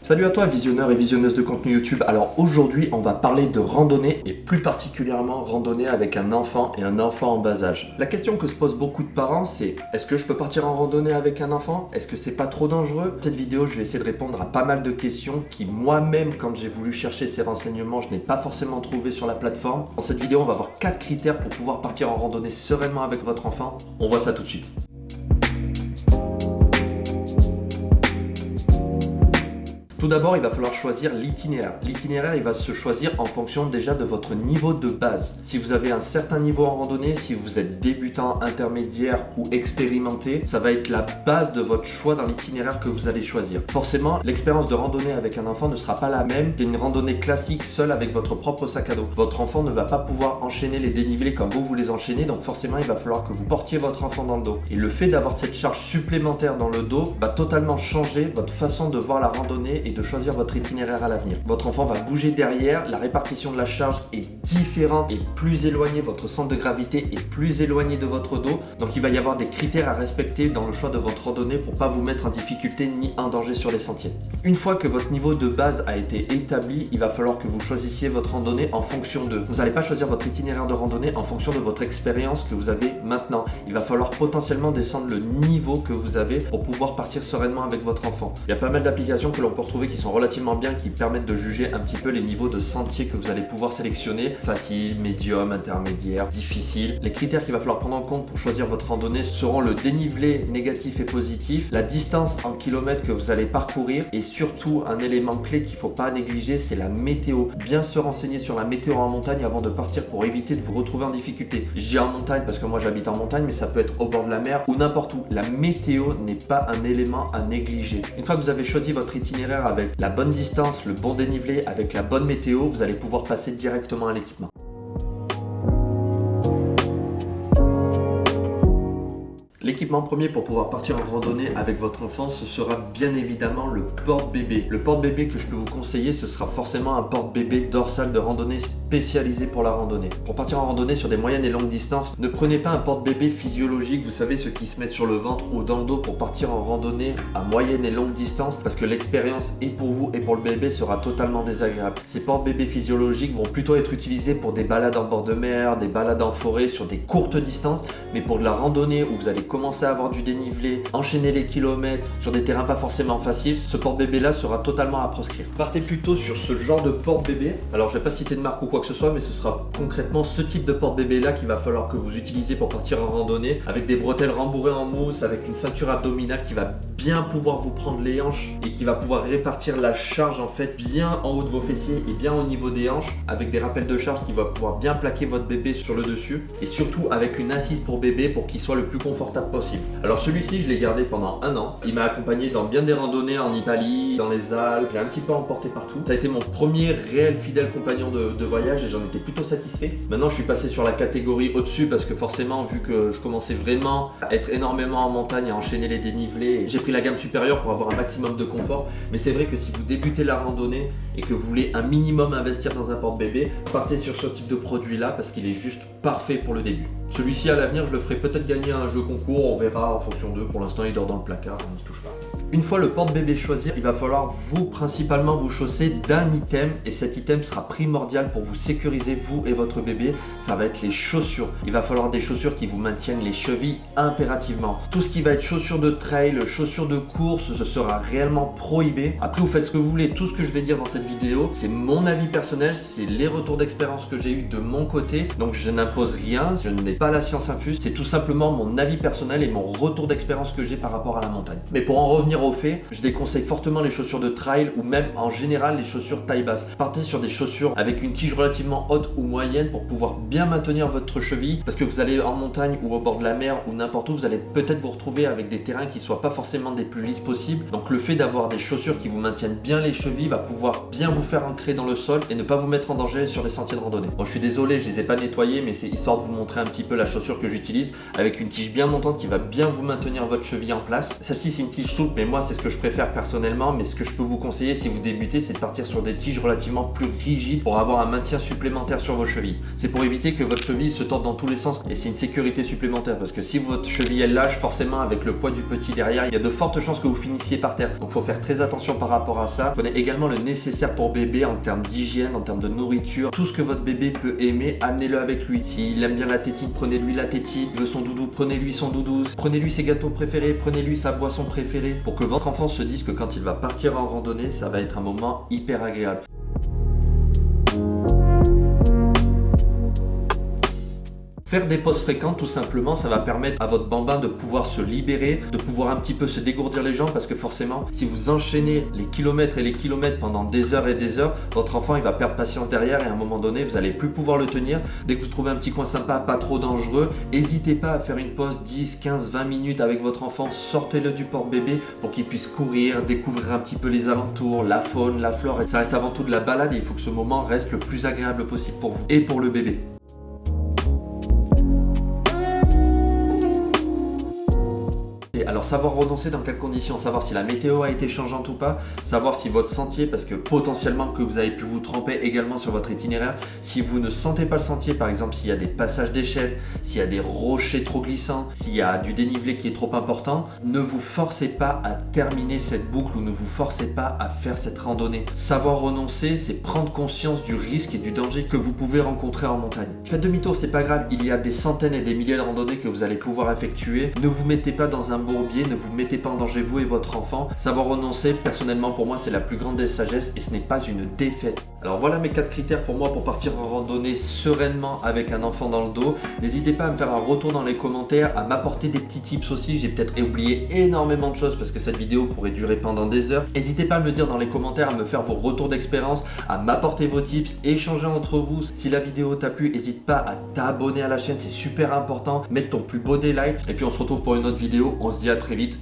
Salut à toi visionneur et visionneuse de contenu YouTube. Alors aujourd'hui on va parler de randonnée et plus particulièrement randonnée avec un enfant et un enfant en bas âge. La question que se posent beaucoup de parents c'est: est-ce que je peux partir en randonnée avec un enfant? Est-ce que c'est pas trop dangereux? Dans cette vidéo je vais essayer de répondre à pas mal de questions qui moi-même quand j'ai voulu chercher ces renseignements je n'ai pas forcément trouvé sur la plateforme. Dans cette vidéo on va voir 4 critères pour pouvoir partir en randonnée sereinement avec votre enfant. On voit ça tout de suite. Tout d'abord, il va falloir choisir l'itinéraire. L'itinéraire, il va se choisir en fonction déjà de votre niveau de base. Si vous avez un certain niveau en randonnée, si vous êtes débutant, intermédiaire ou expérimenté, ça va être la base de votre choix dans l'itinéraire que vous allez choisir. Forcément, l'expérience de randonnée avec un enfant ne sera pas la même qu'une randonnée classique seule avec votre propre sac à dos. Votre enfant ne va pas pouvoir enchaîner les dénivelés comme vous les enchaînez, donc forcément, il va falloir que vous portiez votre enfant dans le dos. Et le fait d'avoir cette charge supplémentaire dans le dos va totalement changer votre façon de voir la randonnée et de choisir votre itinéraire à l'avenir. Votre enfant va bouger derrière, la répartition de la charge est différente et plus éloignée, votre centre de gravité est plus éloigné de votre dos, donc il va y avoir des critères à respecter dans le choix de votre randonnée pour pas vous mettre en difficulté ni en danger sur les sentiers. Une fois que votre niveau de base a été établi, il va falloir que vous choisissiez votre randonnée en fonction de. Vous n'allez pas choisir votre itinéraire de randonnée en fonction de votre expérience que vous avez maintenant. Il va falloir potentiellement descendre le niveau que vous avez pour pouvoir partir sereinement avec votre enfant. Il y a pas mal d'applications que l'on peut retrouver qui sont relativement bien, qui permettent de juger un petit peu les niveaux de sentiers que vous allez pouvoir sélectionner. Facile, médium, intermédiaire, difficile. Les critères qu'il va falloir prendre en compte pour choisir votre randonnée seront le dénivelé négatif et positif, la distance en kilomètres que vous allez parcourir et surtout un élément clé qu'il ne faut pas négliger, c'est la météo. Bien se renseigner sur la météo en montagne avant de partir pour éviter de vous retrouver en difficulté. Je dis en montagne parce que moi j'habite en montagne, mais ça peut être au bord de la mer ou n'importe où. La météo n'est pas un élément à négliger. Une fois que vous avez choisi votre itinéraire avec la bonne distance, le bon dénivelé, avec la bonne météo, vous allez pouvoir passer directement à l'équipement. L'équipement premier pour pouvoir partir en randonnée avec votre enfant, ce sera bien évidemment le porte-bébé. Le porte-bébé que je peux vous conseiller, ce sera forcément un porte-bébé dorsal de randonnée spécialisé pour la randonnée. Pour partir en randonnée sur des moyennes et longues distances, ne prenez pas un porte-bébé physiologique, vous savez ceux qui se mettent sur le ventre ou dans le dos pour partir en randonnée à moyenne et longue distance parce que l'expérience et pour vous et pour le bébé sera totalement désagréable. Ces porte-bébés physiologiques vont plutôt être utilisés pour des balades en bord de mer, des balades en forêt sur des courtes distances, mais pour de la randonnée où vous allez commencer à avoir du dénivelé, enchaîner les kilomètres sur des terrains pas forcément faciles, ce porte-bébé là sera totalement à proscrire. Partez plutôt sur ce genre de porte-bébé. Alors je vais pas citer de marque ou quoi que ce soit, mais ce sera concrètement ce type de porte-bébé là qu'il va falloir que vous utilisiez pour partir en randonnée, avec des bretelles rembourrées en mousse, avec une ceinture abdominale qui va bien pouvoir vous prendre les hanches et qui va pouvoir répartir la charge en fait bien en haut de vos fessiers et bien au niveau des hanches, avec des rappels de charge qui va pouvoir bien plaquer votre bébé sur le dessus et surtout avec une assise pour bébé pour qu'il soit le plus confortable possible. Alors celui-ci je l'ai gardé pendant un an, il m'a accompagné dans bien des randonnées en Italie, dans les Alpes, j'ai un petit peu emporté partout. Ça a été mon premier réel fidèle compagnon de voyage et j'en étais plutôt satisfait. Maintenant je suis passé sur la catégorie au-dessus parce que forcément vu que je commençais vraiment à être énormément en montagne, à enchaîner les dénivelés, j'ai pris la gamme supérieure pour avoir un maximum de confort. Mais c'est vrai que si vous débutez la randonnée et que vous voulez un minimum investir dans un porte-bébé, partez sur ce type de produit là parce qu'il est juste parfait pour le début. Celui-ci à l'avenir je le ferai peut-être gagner à un jeu concours, on verra en fonction d'eux. Pour l'instant il dort dans le placard, on ne se touche pas. Une fois le porte-bébé choisi, il va falloir principalement vous chausser d'un item et cet item sera primordial pour vous sécuriser vous et votre bébé, ça va être les chaussures. Il va falloir des chaussures qui vous maintiennent les chevilles impérativement. Tout ce qui va être chaussures de trail, chaussures de course, ce sera réellement prohibé. Après vous faites ce que vous voulez, tout ce que je vais dire dans cette vidéo, c'est mon avis personnel, c'est les retours d'expérience que j'ai eu de mon côté, donc je n'impose rien, je n'ai pas la science infuse, c'est tout simplement mon avis personnel et mon retour d'expérience que j'ai par rapport à la montagne. Mais pour en revenir au fait, je déconseille fortement les chaussures de trail ou même en général les chaussures taille basse. Partez sur des chaussures avec une tige relativement haute ou moyenne pour pouvoir bien maintenir votre cheville parce que vous allez en montagne ou au bord de la mer ou n'importe où, vous allez peut-être vous retrouver avec des terrains qui soient pas forcément des plus lisses possibles. Donc le fait d'avoir des chaussures qui vous maintiennent bien les chevilles va pouvoir bien vous faire ancrer dans le sol et ne pas vous mettre en danger sur les sentiers de randonnée. Bon, je suis désolé, je les ai pas nettoyés, mais c'est histoire de vous montrer un petit peu la chaussure que j'utilise avec une tige bien montante qui va bien vous maintenir votre cheville en place. Celle-ci c'est une tige souple, mais mais moi c'est ce que je préfère personnellement. Mais ce que je peux vous conseiller si vous débutez, c'est de partir sur des tiges relativement plus rigides pour avoir un maintien supplémentaire sur vos chevilles. C'est pour éviter que votre cheville se torde dans tous les sens, et c'est une sécurité supplémentaire parce que si votre cheville elle lâche, forcément avec le poids du petit derrière, il y a de fortes chances que vous finissiez par terre. Donc il faut faire très attention par rapport à ça. Prenez également le nécessaire pour bébé en termes d'hygiène, en termes de nourriture, tout ce que votre bébé peut aimer, amenez-le avec lui. S'il aime bien la tétine, prenez-lui la tétine. Il veut son doudou, prenez-lui son doudou. Prenez-lui ses gâteaux préférés, prenez-lui sa boisson préférée, pour que votre enfant se dise que quand il va partir en randonnée, ça va être un moment hyper agréable. Faire des pauses fréquentes, tout simplement, ça va permettre à votre bambin de pouvoir se libérer, de pouvoir un petit peu se dégourdir les jambes, parce que forcément, si vous enchaînez les kilomètres et les kilomètres pendant des heures et des heures, votre enfant il va perdre patience derrière et à un moment donné, vous n'allez plus pouvoir le tenir. Dès que vous trouvez un petit coin sympa, pas trop dangereux, n'hésitez pas à faire une pause 10, 15, 20 minutes avec votre enfant, sortez-le du porte-bébé pour qu'il puisse courir, découvrir un petit peu les alentours, la faune, la flore. Et ça reste avant tout de la balade et il faut que ce moment reste le plus agréable possible pour vous et pour le bébé. Alors savoir renoncer dans quelles conditions, savoir si la météo a été changeante ou pas, savoir si votre sentier, parce que potentiellement que vous avez pu vous tromper également sur votre itinéraire, si vous ne sentez pas le sentier, par exemple s'il y a des passages d'échelle, s'il y a des rochers trop glissants, s'il y a du dénivelé qui est trop important, ne vous forcez pas à terminer cette boucle ou ne vous forcez pas à faire cette randonnée. Savoir renoncer, c'est prendre conscience du risque et du danger que vous pouvez rencontrer en montagne. Faites demi-tour, c'est pas grave, il y a des centaines et des milliers de randonnées que vous allez pouvoir effectuer. Ne vous mettez pas dans un bourbier, ne vous mettez pas en danger vous et votre enfant. Savoir renoncer, personnellement pour moi c'est la plus grande des sagesses et ce n'est pas une défaite. Alors voilà mes 4 critères pour moi pour partir en randonnée sereinement avec un enfant dans le dos. N'hésitez pas à me faire un retour dans les commentaires, à m'apporter des petits tips aussi. J'ai peut-être oublié énormément de choses parce que cette vidéo pourrait durer pendant des heures. N'hésitez pas à me le dire dans les commentaires, à me faire vos retours d'expérience, à m'apporter vos tips, échanger entre vous. Si la vidéo t'a plu, n'hésite pas à t'abonner à la chaîne, c'est super important. Mets ton plus beau des likes et puis on se retrouve pour une autre vidéo. On se dit à très vite.